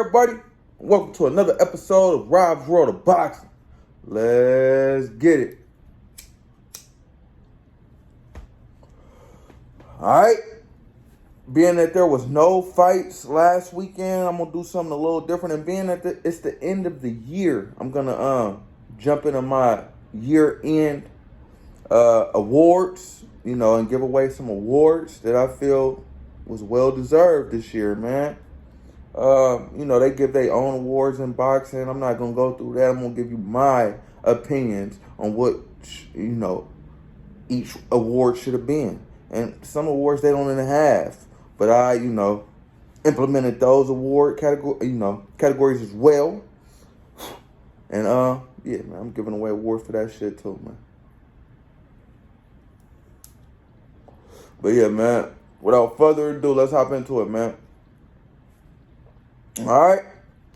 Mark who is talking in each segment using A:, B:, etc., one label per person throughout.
A: everybody? Welcome to another episode of Rob's World of Boxing. Let's get it. Alright. Being that there was no fights last weekend, I'm going to do something a little different. And being that it's the end of the year, I'm going to jump into my year-end awards, and give away some awards that I feel was well-deserved this year, man. They give their own awards in boxing. I'm not going to go through that. I'm going to give you my opinions on what, each award should have been. And some awards they don't even have. But I, implemented those award categories as well. And, man, I'm giving away awards for that shit too, man. But yeah, man, without further ado, let's hop into it, man. All right,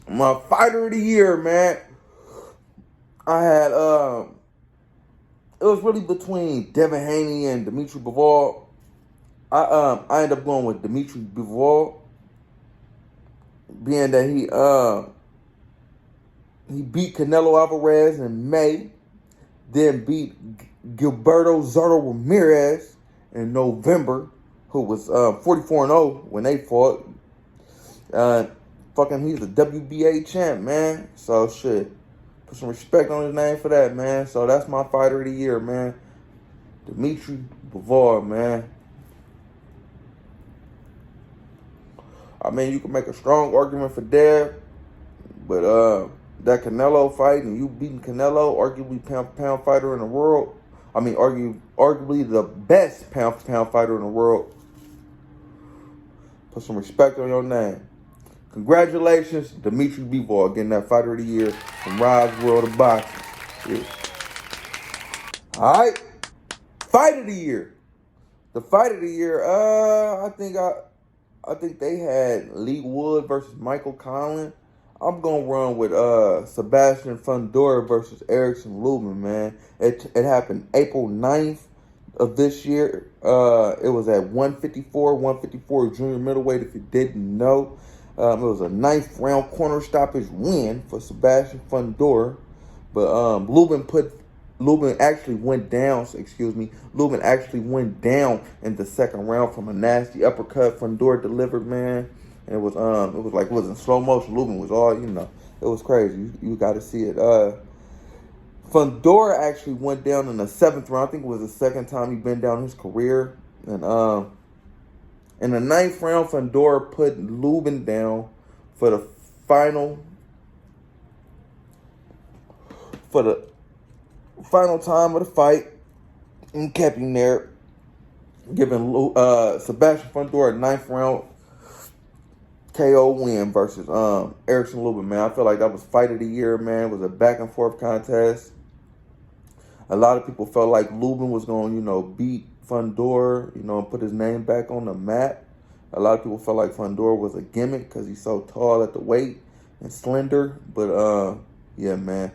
A: my fighter of the year, man. I had it was really between Devin Haney and Dimitri Bivol. I ended up going with Dimitri Bivol, being that he beat Canelo Alvarez in May, then beat Gilberto Zurdo Ramirez in November, who was 44-0 when they fought. He's a WBA champ, man. So, shit. Put some respect on his name for that, man. So, that's my fighter of the year, man. Dimitri Bivol, man. I mean, you can make a strong argument for Dev, but that Canelo fight and you beating Canelo, arguably pound fighter in the world. I mean, arguably the best pound fighter in the world. Put some respect on your name. Congratulations, Dimitri Bivol, getting that fighter of the year from Rob's World of Boxing. Yeah. All right, fight of the year. The fight of the year. I think they had Lee Wood versus Michael Conlan. I'm gonna run with Sebastian Fundora versus Erickson Lubin, man. It happened April 9th of this year. It was at 154 junior middleweight, if you didn't know. It was a 9th round corner stoppage win for Sebastian Fundora. But Lubin actually went down in the second round from a nasty uppercut Fundora delivered, man. And it was in slow motion. Lubin was all, it was crazy. You got to see it. Fundora actually went down in the 7th round. I think it was the second time he'd been down in his career. And in the 9th round, Fundora put Lubin down for the final time of the fight and kept him there, giving Sebastian Fundora a 9th round KO win versus Erickson Lubin, man. I feel like that was fight of the year, man. It was a back and forth contest. A lot of people felt like Lubin was going to, beat Fundora, and put his name back on the map. A lot of people felt like Fundora was a gimmick because he's so tall at the weight and slender. But yeah, man,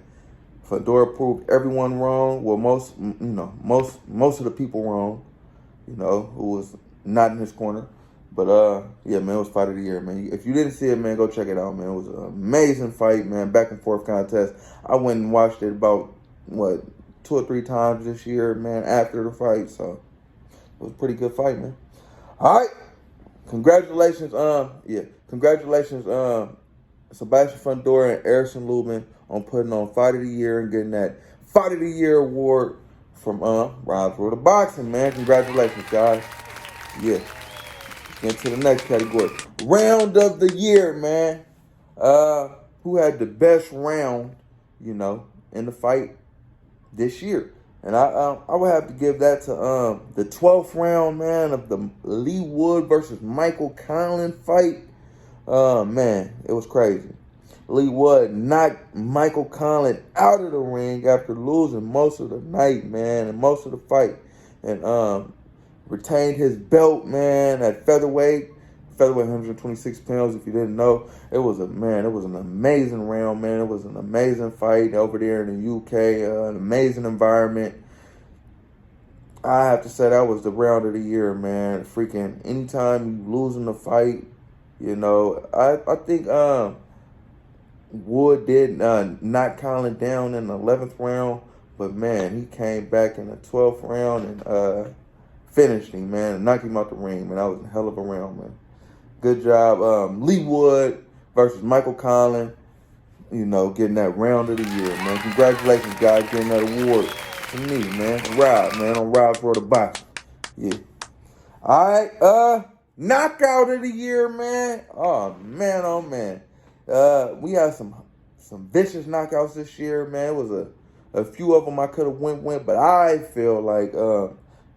A: Fundora proved everyone wrong. Well, most of the people wrong, who was not in his corner. But yeah, man, it was fight of the year, man. If you didn't see it, man, go check it out, man. It was an amazing fight, man. Back and forth contest. I went and watched it about 2 or 3 times this year, man, after the fight. So it was a pretty good fight, man. All right. Congratulations, Sebastian Fundora and Erickson Lubin on putting on Fight of the Year and getting that Fight of the Year award from Rob's World of Boxing, man. Congratulations, guys. Yeah. Into the next category. Round of the year, man. Who had the best round, in the fight this year? And I would have to give that to the 12th round, man, of the Lee Wood versus Michael Conlan fight. Man, it was crazy. Lee Wood knocked Michael Conlan out of the ring after losing most of the night, man, and most of the fight. And retained his belt, man, at featherweight 126 pounds, if you didn't know. It was an amazing round, man. It was an amazing fight over there in the UK, an amazing environment. I have to say that was the round of the year, man. Freaking anytime you losing the fight, I think Wood did knock Colin down in the 11th round, but man, he came back in the 12th round and finished him, man, and knocked him out the ring, man. That was a hell of a round, man. Good job. Lee Wood versus Michael Collin, getting that round of the year, man. Congratulations, guys, getting that award to me, man. Rob, man, on Rob's World of Boxing. Yeah. All right, knockout of the year, man. Oh, man, oh, man. We had some vicious knockouts this year, man. It was a few of them I could have went, but I feel like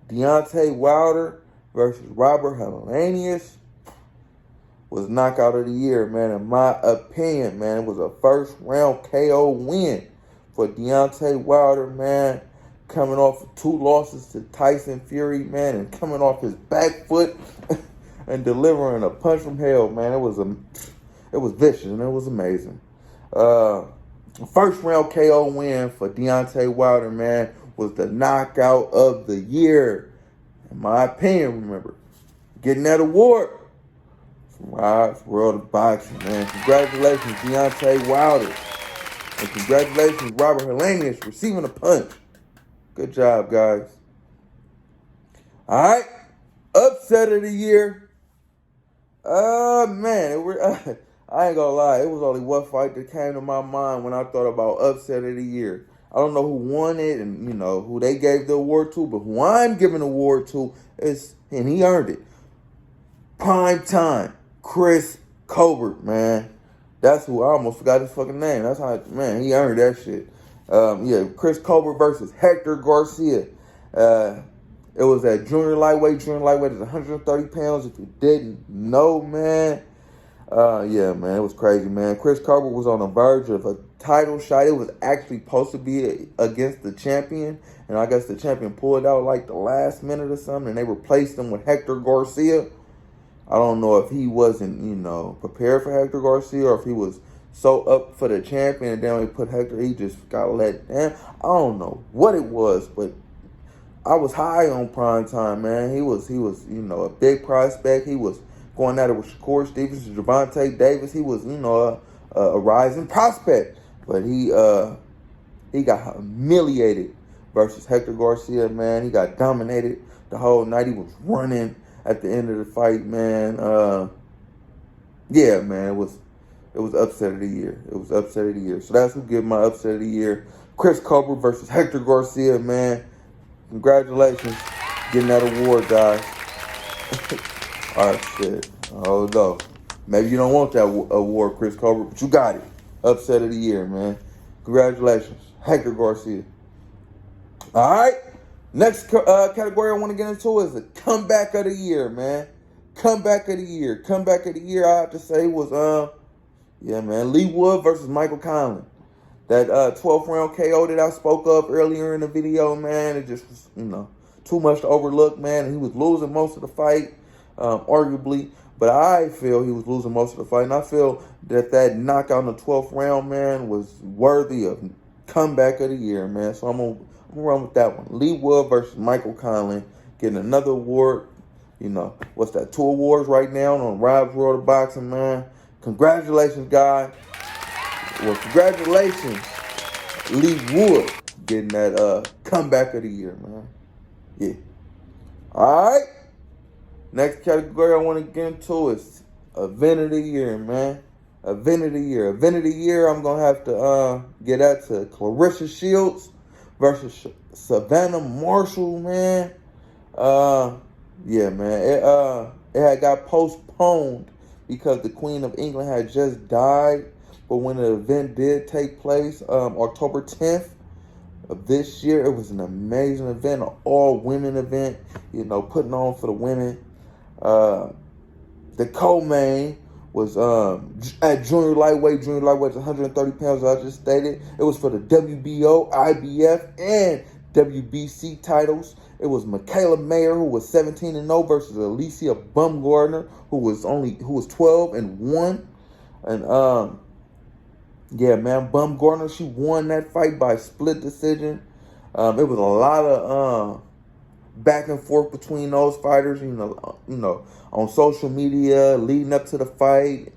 A: Deontay Wilder versus Robert Helenius was knockout of the year, man. In my opinion, man, it was a first round KO win for Deontay Wilder, man. Coming off of 2 losses to Tyson Fury, man, and coming off his back foot and delivering a punch from hell, man. It was vicious and it was amazing. First round KO win for Deontay Wilder, man, was the knockout of the year. In my opinion, remember, getting that award from Rob's World of Boxing, man. Congratulations, Deontay Wilder. And congratulations, Robert Helenius, receiving a punch. Good job, guys. All right. Upset of the year. Man, I ain't gonna lie. It was only one fight that came to my mind when I thought about upset of the year. I don't know who won it and, who they gave the award to, but who I'm giving the award to and he earned it. Prime time, Chris Colbert, man. That's who, I almost forgot his fucking name. That's how, man, he earned that shit. Chris Colbert versus Hector Garcia. It was at junior lightweight. Junior lightweight is 130 pounds. If you didn't know, man. Man, it was crazy, man. Chris Colbert was on the verge of a title shot. It was actually supposed to be against the champion, and I guess the champion pulled out like the last minute or something, and they replaced him with Hector Garcia. I don't know if he wasn't, prepared for Hector Garcia or if he was so up for the champion and then he put Hector, he just got let down. I don't know what it was, but I was high on Prime Time, man. He was, a big prospect. He was going at it with Shakur Stevens, Gervonta Davis. He was, a rising prospect. But he got humiliated versus Hector Garcia, man. He got dominated the whole night. He was running at the end of the fight, man. Man, it was upset of the year. It was upset of the year. So that's who give my upset of the year. Chris Colbert versus Hector Garcia, man. Congratulations. Getting that award, guys. All right, shit. Hold on. Maybe you don't want that award, Chris Colbert, but you got it. Upset of the year, man. Congratulations. Hector Garcia. All right. Next category I want to get into is the comeback of the year, man. Comeback of the year. Comeback of the year, I have to say, was, Lee Wood versus Michael Collin. That 12th round KO that I spoke of earlier in the video, man, it just was, too much to overlook, man. He was losing most of the fight, arguably. But I feel he was losing most of the fight. And I feel that knockout in the 12th round, man, was worthy of comeback of the year, man. So I'm going to run with that one. Lee Wood versus Michael Collin, getting another award. What's that? 2 awards right now on Rob's World of Boxing, man. Congratulations, guy. Well, congratulations, Lee Wood, getting that comeback of the year, man. Yeah. All right. Next category I want to get into is event of the year, man. Event of the year. Event of the year, I'm going to have to get that to Clarissa Shields versus Savannah Marshall, man. Man. It had got postponed because the Queen of England had just died. But when the event did take place, October 10th of this year, it was an amazing event, an all-women event, putting on for the women. The co-main was at junior lightweight. Junior lightweight is 130 pounds, as I just stated. It was for the WBO, IBF, and WBC titles. It was Michaela Mayer, who was 17-0, versus Alicia Baumgardner, who was 12-1. And Baumgardner, she won that fight by split decision. It was a lot of back and forth between those fighters, on social media leading up to the fight.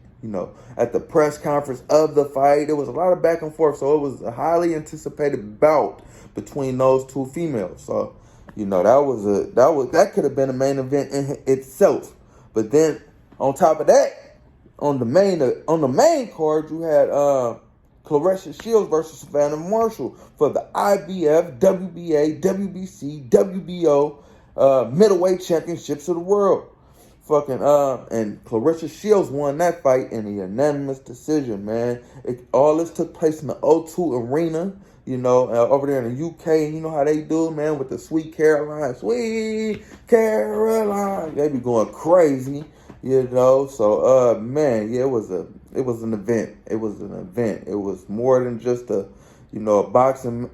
A: at the press conference of the fight. There was a lot of back and forth, so it was a highly anticipated bout between those two females. So, that could have been a main event in itself. But then on top of that, on the main card, you had Clarissa Shields versus Savannah Marshall for the IBF, WBA, WBC, WBO middleweight championships of the world. And Clarissa Shields won that fight in a unanimous decision, man. All this took place in the O2 Arena, over there in the UK. You know how they do, man, with the Sweet Caroline. They be going crazy, So, man, yeah, it was an event. It was an event. It was more than just a boxing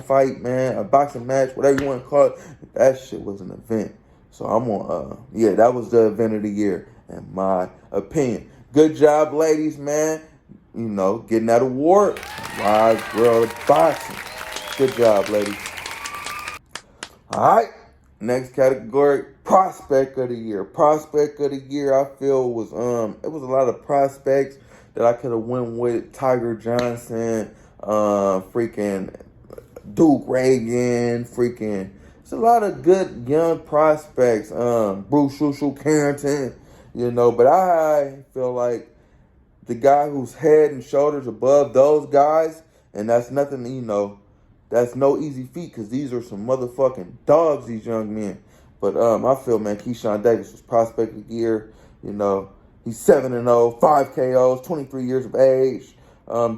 A: fight, man, a boxing match, whatever you want to call it. That shit was an event. So I'm on, that was the event of the year, in my opinion. Good job, ladies, man. Getting that award. Wise World of Boxing. Good job, ladies. All right. Next category, Prospect of the Year. Prospect of the Year, I feel was it was a lot of prospects that I could have went with. Tiger Johnson, freaking Duke Reagan, freaking. It's a lot of good young prospects. Bruce Shushu Carrington, but I feel like the guy who's head and shoulders above those guys, and that's nothing, that's no easy feat because these are some motherfucking dogs, these young men. But I feel, man, Keyshawn Davis was Prospect of the Year. He's 7-0, 5 KOs, 23 years of age.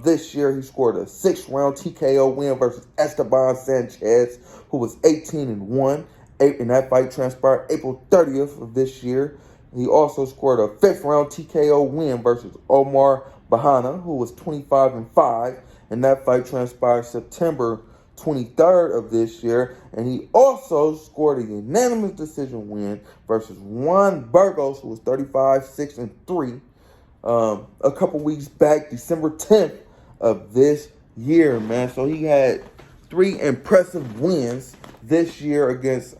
A: This year, he scored a 6-round TKO win versus Esteban Sanchez, who was 18-1. And that fight transpired April 30th of this year. He also scored a 5th-round TKO win versus Omar Bahana, who was 25-5. And that fight transpired September 23rd of this year. And he also scored a unanimous decision win versus Juan Burgos, who was 35-6-3. A couple weeks back, December 10th of this year, man. So he had 3 impressive wins this year against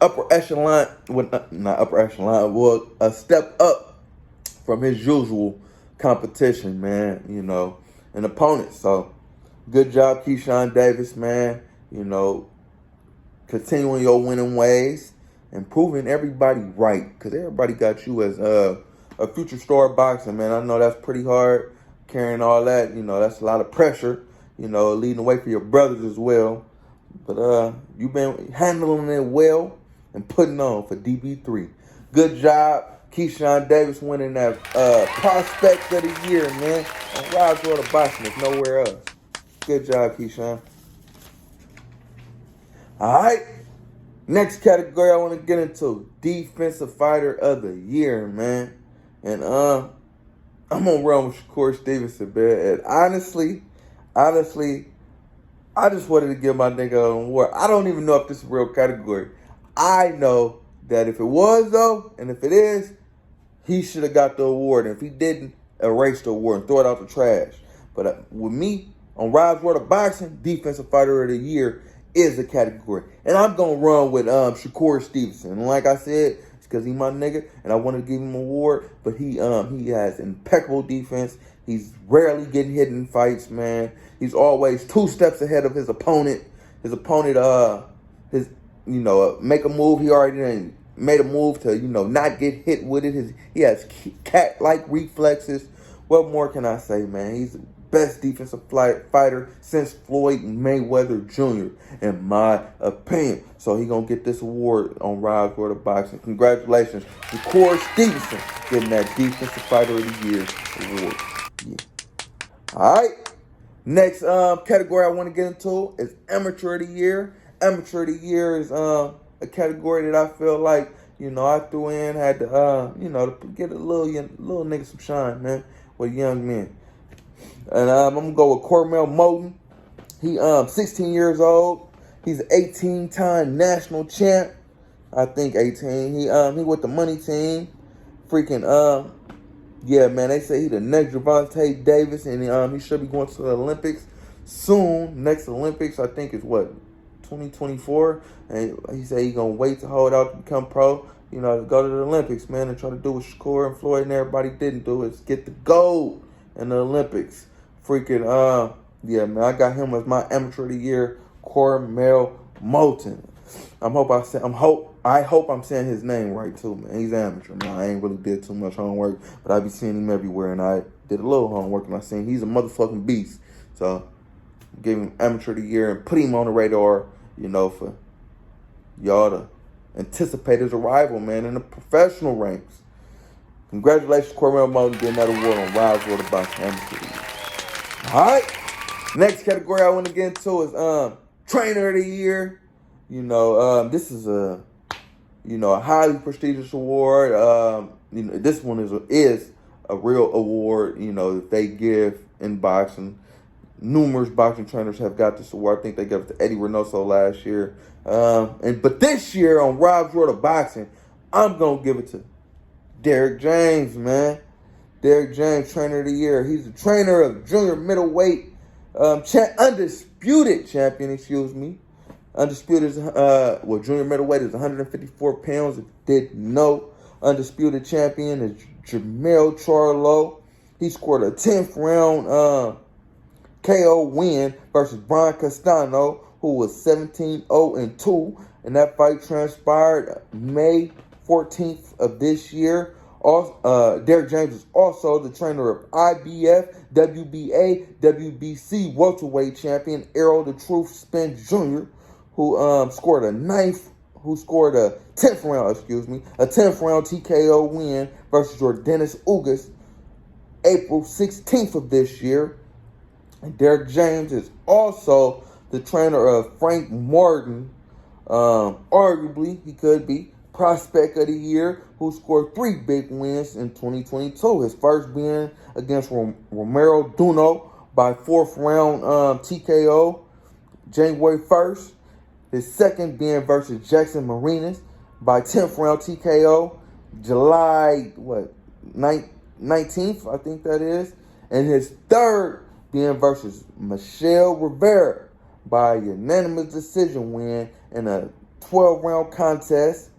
A: upper echelon, not upper echelon, well, a step up from his usual competition, man, and opponents. So good job, Keyshawn Davis, man. Continuing your winning ways and proving everybody right, because everybody got you as a future star of boxing, man. I know that's pretty hard, carrying all that. That's a lot of pressure, leading the way for your brothers as well. But you've been handling it well and putting on for DB3. Good job, Keyshawn Davis, winning that Prospect of the Year, man. On Rise World of Boxing, if nowhere else. Good job, Keyshawn. All right. Next category I want to get into, Defensive Fighter of the Year, man. And I'm going to run with Shakur Stevenson, man. And honestly, I just wanted to give my nigga an award. I don't even know if this is a real category. I know that if it was, though, and if it is, he should have got the award. And if he didn't, erase the award and throw it out the trash. But with me, on Rise World of Boxing, Defensive Fighter of the Year is a category. And I'm going to run with Shakur Stevenson. And like I said, it's because he's my nigga, and I wanted to give him an award. But he has impeccable defense. He's rarely getting hit in fights, man. He's always 2 steps ahead of his opponent. His opponent, make a move. He already made a move to, not get hit with it. He has cat-like reflexes. What more can I say, man? He's the best defensive fighter since Floyd Mayweather Jr., in my opinion. So he going to get this award on Rise World of Boxing. Congratulations to Corey Stevenson getting that Defensive Fighter of the Year award. Yeah. All right. Next category I want to get into is Amateur of the Year. Amateur of the Year is a category that I feel like, I threw in, had to, to get a little nigga some shine, man, with young men. And I'm going to go with Cormel Moten. He 16 years old. He's an 18-time national champ. I think 18. He with the money team. Freaking, yeah, man, they say he the next Gervonta Davis, and he should be going to the Olympics soon. Next Olympics, I think, is what, 2024. And he said he's going to wait to hold out to become pro, you know, to go to the Olympics, man, and try to do what Shakur and Floyd and everybody didn't do, is get the gold in the Olympics. Freaking, yeah, man, I got him as my amateur of the year, Cormel Moulton. I hope I'm saying his name right too, man. He's amateur, man. I ain't really did too much homework, but I be seeing him everywhere, and I did a little homework, and I seen he's a motherfucking beast. So, gave him amateur of the year and put him on the radar, you know, for y'all to anticipate his arrival, man, in the professional ranks. Congratulations, Cormel Moulton, getting that award on Rise World of Boxing Amateur of the Year. All right. Next category I want to get into is Trainer of the Year. You know, this is a highly prestigious award. You know, this one is a real award, you know, that they give in boxing. Numerous boxing trainers have got this award. I think they gave it to Eddie Reynoso last year. But this year on Rob's World of Boxing, I'm gonna give it to Derrick James, man. Derrick James, Trainer of the Year. He's the trainer of junior middleweight, undisputed champion, excuse me. Undisputed, junior middleweight is 154 pounds. If you didn't know, undisputed champion is Jermell Charlo. He scored a 10th round KO win versus Brian Castano, who was 17-0-2. And that fight transpired May 14th of this year. Also, Derrick James is also the trainer of IBF, WBA, WBC welterweight champion Errol the Truth Spence Jr., who scored a 10th round TKO win versus Jordanis Ugas April 16th of this year. And Derrick James is also the trainer of Frank Martin. Arguably, he could be Prospect of the Year, who scored 3 big wins in 2022. His first being against Romero Duno by 4th round TKO, January 1st. His second being versus Jackson Marinas by 10th round TKO, July 19th, I think that is. And his third being versus Michelle Rivera by unanimous decision win in a 12-round contest,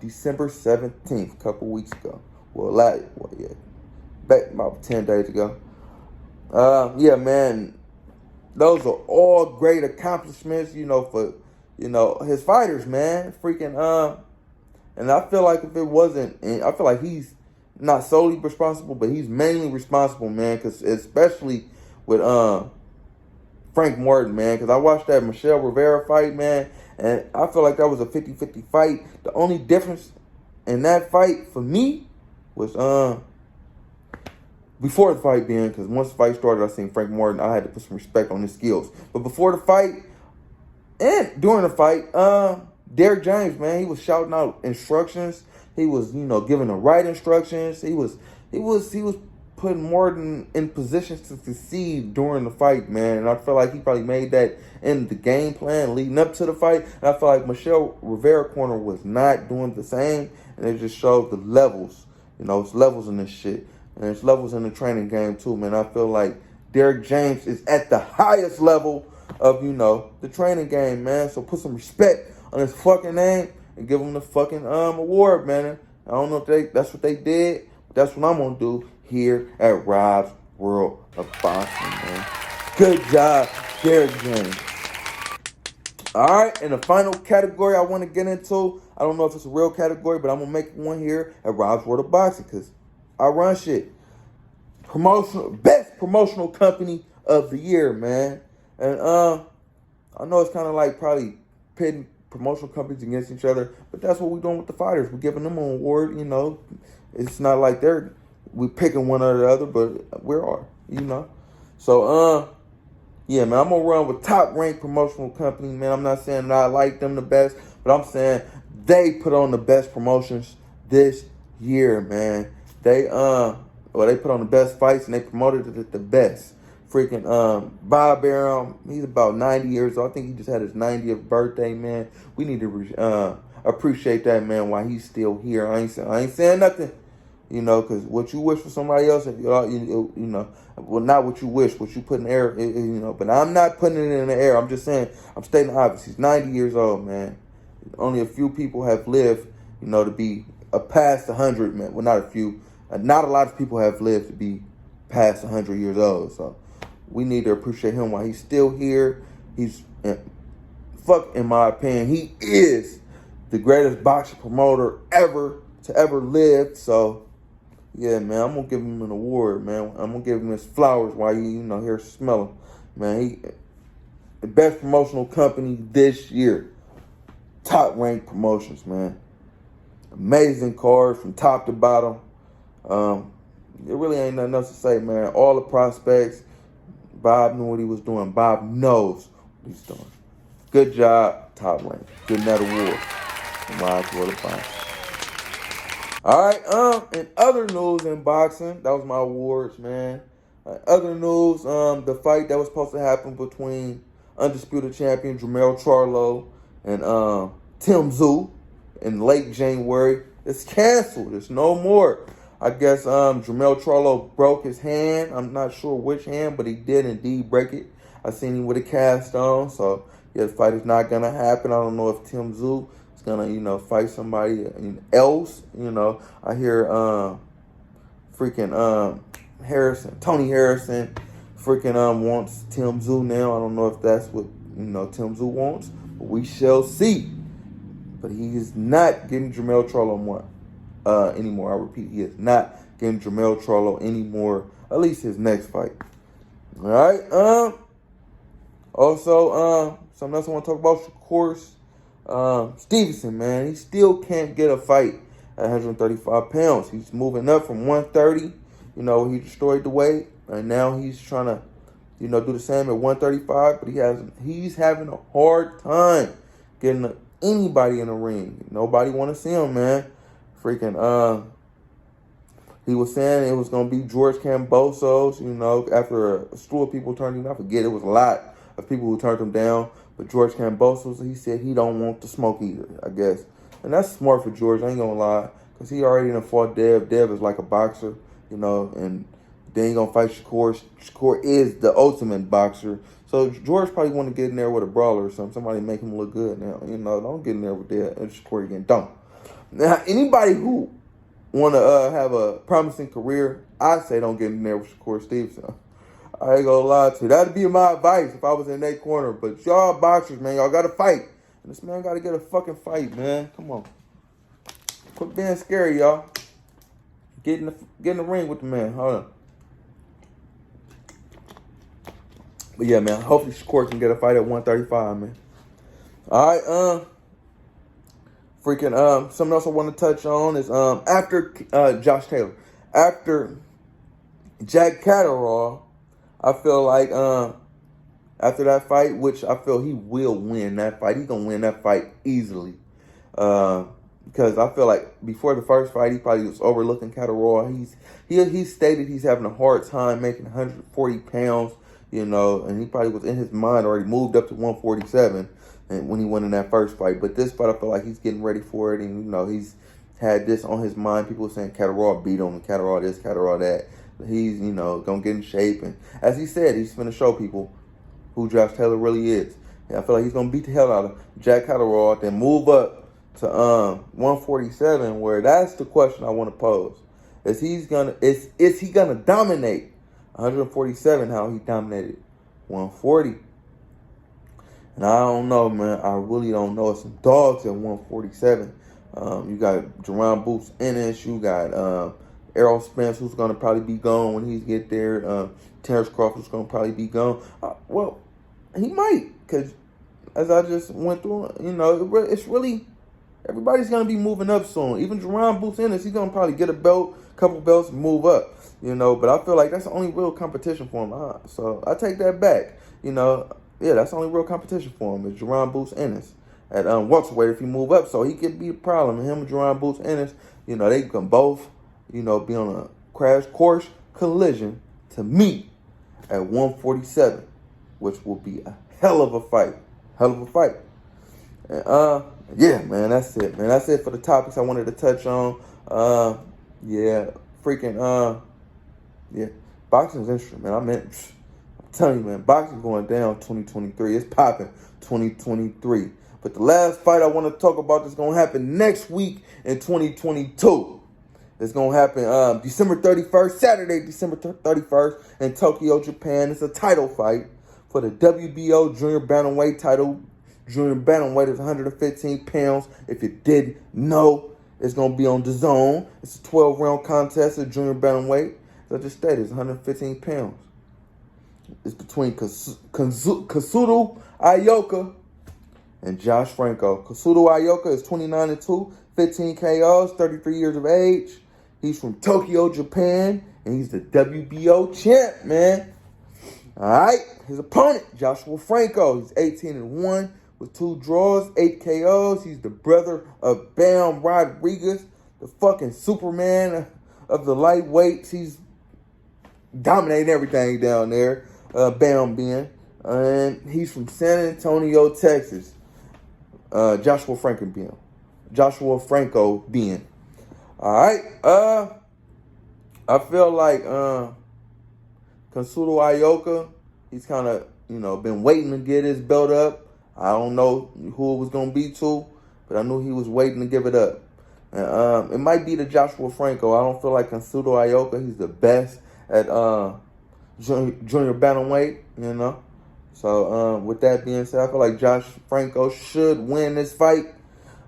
A: December 17th, a couple weeks ago. Back about 10 days ago. Yeah, man. Those are all great accomplishments, you know, for, you know, his fighters, man. Freaking, and I feel like if it wasn't, and I feel like he's not solely responsible, but he's mainly responsible, man, because especially with Frank Martin, man, because I watched that Michelle Rivera fight, man, and I feel like that was a 50-50 fight. The only difference in that fight for me was before the fight being, because once the fight started, I seen Frank Martin, I had to put some respect on his skills. But before the fight and during the fight, Derrick James, man, he was shouting out instructions. He was, you know, giving the right instructions. He was putting Martin in positions to succeed during the fight, man. And I feel like he probably made that in the game plan leading up to the fight. And I feel like Michelle Rivera corner was not doing the same. And it just showed the levels. You know, it's levels in this shit. And there's levels in the training game too, man. I feel like Derrick James is at the highest level of, you know, the training game, man. So put some respect on his fucking name and give him the fucking award, man. I don't know if that's what they did, but that's what I'm gonna do here at Rob's World of Boxing, man. Good job, Derrick James. All right, and the final category I want to get into, I don't know if it's a real category, but I'm gonna make one here at Rob's World of Boxing because I run shit. Best promotional company of the year, man. And I know it's kind of like probably pitting promotional companies against each other, but that's what we're doing with the fighters. We're giving them an award, you know. It's not like we're picking one or the other, but we are, you know. So, yeah, man, I'm going to run with top-ranked promotional company, man. I'm not saying that I like them the best, but I'm saying they put on the best promotions this year, man. They put on the best fights and they promoted it the best. Freaking Bob Arum, he's about 90 years old. I think he just had his 90th birthday, man. We need to appreciate that, man, while he's still here. I ain't saying nothing You know, because what you wish for somebody else, you know, well, not what you wish, what you put in the air, you know. But I'm not putting it in the air. I'm just saying, I'm stating the obvious. He's 90 years old, man. Only a few people have lived, you know, to be past 100, man. Well, not a few. Not a lot of people have lived to be past 100 years old. So we need to appreciate him while he's still here. He's, in my opinion, he is the greatest boxing promoter ever to ever live. So, yeah, man, I'm going to give him an award, man. I'm going to give him his flowers while you know, here smell him. Man, he the best promotional company this year. Top ranked promotions, man. Amazing cards from top to bottom. There really ain't nothing else to say, man. All the prospects, Bob knew what he was doing. Bob knows what he's doing. Good job, top rank. Getting that award from Rise for the Boxing. All right, in other news in boxing, that was my awards, man. Other news, the fight that was supposed to happen between undisputed champion Jermell Charlo and Tszyu in late January, it's canceled. It's no more. I guess Jermell Charlo broke his hand. I'm not sure which hand, but he did indeed break it. I seen him with a cast on, so yeah, the fight is not gonna happen. I don't know if Tszyu is gonna, you know, fight somebody else. You know, I hear Tony Harrison wants Tszyu now. I don't know if that's what, you know, Tszyu wants, but we shall see. But he is not getting Jermell Charlo anymore. I repeat, he is not getting Jermell Charlo anymore. At least his next fight. All right. Also, something else I want to talk about, of course. Stevenson, man, he still can't get a fight at 135 pounds. He's moving up from 130. You know, he destroyed the weight, and now he's trying to, you know, do the same at 135. But he's having a hard time getting anybody in the ring. Nobody want to see him, man. He was saying it was going to be George Kambosos, you know, after a slew of people turned him down. I forget, it was a lot of people who turned him down. But George Kambosos, he said he don't want the smoke either, I guess. And that's smart for George, I ain't going to lie. Because he already done fought Dev. Dev is like a boxer, you know, and then he going to fight Shakur. Shakur is the ultimate boxer. So George probably want to get in there with a brawler or something. Somebody make him look good now. You know, don't get in there with Dev and Shakur again. Don't. Now, anybody who want to have a promising career, I say don't get in there with Shakur Stevenson. I ain't gonna lie to you. That'd be my advice if I was in that corner. But y'all boxers, man, y'all got to fight. And this man got to get a fucking fight, man. Come on. Quit being scary, y'all. Get in the ring with the man. Hold on. But yeah, man, hopefully Shakur can get a fight at 135, man. All right, something else I want to touch on is after Josh Taylor, after Jack Catterall, I feel like after that fight, which I feel he will win that fight. He's gonna win that fight easily. Because I feel like before the first fight, he probably was overlooking Catterall. He stated he's having a hard time making 140 pounds, you know, and he probably was in his mind already moved up to 147 and when he went in that first fight. But this fight, I feel like he's getting ready for it, and, you know, he's had this on his mind. People were saying Catterall beat him, Catterall this, Catterall that. He's, you know, gonna get in shape, and as he said, he's gonna show people who Josh Taylor really is. And I feel like he's gonna beat the hell out of Jack Catterall, then move up to 147, where that's the question I want to pose. Is he gonna dominate 147 how he dominated 140? And I don't know, man. I really don't know. It's some dogs at 147. You got Jerron Boots Ennis, you got Errol Spence, who's going to probably be gone when he get there. Terrence Crawford's going to probably be gone. Well, he might, because as I just went through, you know, it's really, everybody's going to be moving up soon. Even Jerron Boots Ennis, he's going to probably get a belt, couple belts, and move up, you know. But I feel like that's the only real competition for him. So I take that back, you know. Yeah, that's the only real competition for him is Jerron Boots Ennis at welterweight if he move up. So he could be a problem. Him and Jerron Boots Ennis, you know, they can both, you know, be on a crash course collision to meet at 147, which will be a hell of a fight. Hell of a fight. And, yeah, man, that's it, man. That's it for the topics I wanted to touch on. Yeah, freaking, yeah. Boxing's interesting, man. I'm telling you, man, boxing going down 2023. It's popping 2023. But the last fight I want to talk about is going to happen next week in 2022. It's going to happen December 31st, Saturday, December 31st in Tokyo, Japan. It's a title fight for the WBO Junior Bantamweight title. Junior Bantamweight is 115 pounds. If you didn't know, it's going to be on DAZN. It's a 12-round contest at Junior Bantamweight. As I just stated, it's 115 pounds. It's between Katsuro Ioka and Josh Franco. Katsuro Ioka is 29-2, 15 KOs, 33 years of age. He's from Tokyo, Japan, and he's the WBO champ, man. All right, his opponent, Joshua Franco, he's 18-1 with 2 draws, 8 KOs. He's the brother of Bam Rodriguez, the fucking Superman of the lightweights. He's dominating everything down there, Bam being. And he's from San Antonio, Texas. Joshua Franco being. All right. I feel like Katsuro Ioka, he's kind of, been waiting to get his belt up. I don't know who it was going to be to, but I knew he was waiting to give it up. And, it might be to Joshua Franco. I don't feel like Katsuro Ioka, he's the best at junior bantamweight, So, with that being said, I feel like Josh Franco should win this fight.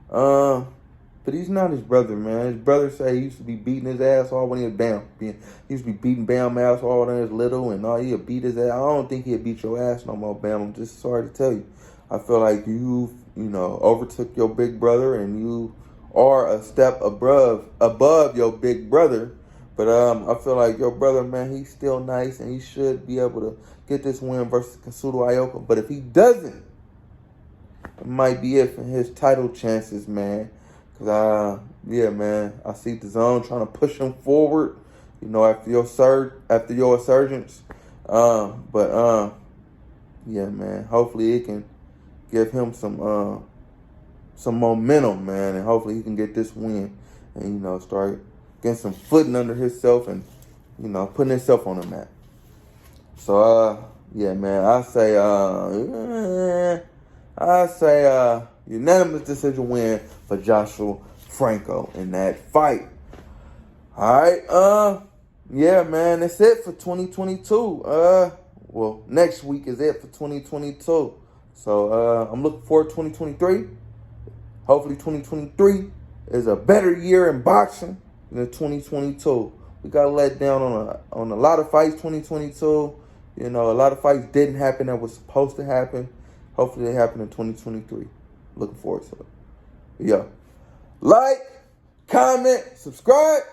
A: But he's not his brother, man. His brother say he used to be beating his ass all when he was Bam. He used to be beating Bam ass all when he was little, and all he'd beat his ass. I don't think he'd beat your ass no more, Bam. I'm just sorry to tell you. I feel like you overtook your big brother, and you are a step above your big brother. But I feel like your brother, man, he's still nice, and he should be able to get this win versus Katsuro Ioka. But if he doesn't, it might be it for his title chances, man. Yeah, man, I see DAZN trying to push him forward, after your resurgence. Yeah, man, hopefully it can give him some momentum, man, and hopefully he can get this win and, start getting some footing under himself and, putting himself on the map. So, yeah, man, I say unanimous decision win for Joshua Franco in that fight. All right, yeah, man, that's it for 2022. Well, next week is it for 2022. So, I'm looking forward to 2023. Hopefully 2023 is a better year in boxing than 2022. We got let down on a lot of fights 2022. A lot of fights didn't happen that was supposed to happen. Hopefully they happen in 2023. Looking forward to it. Yeah. Like, comment, subscribe,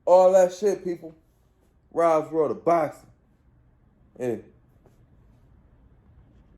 A: all that shit, people. Rob's World of Boxing. Yeah.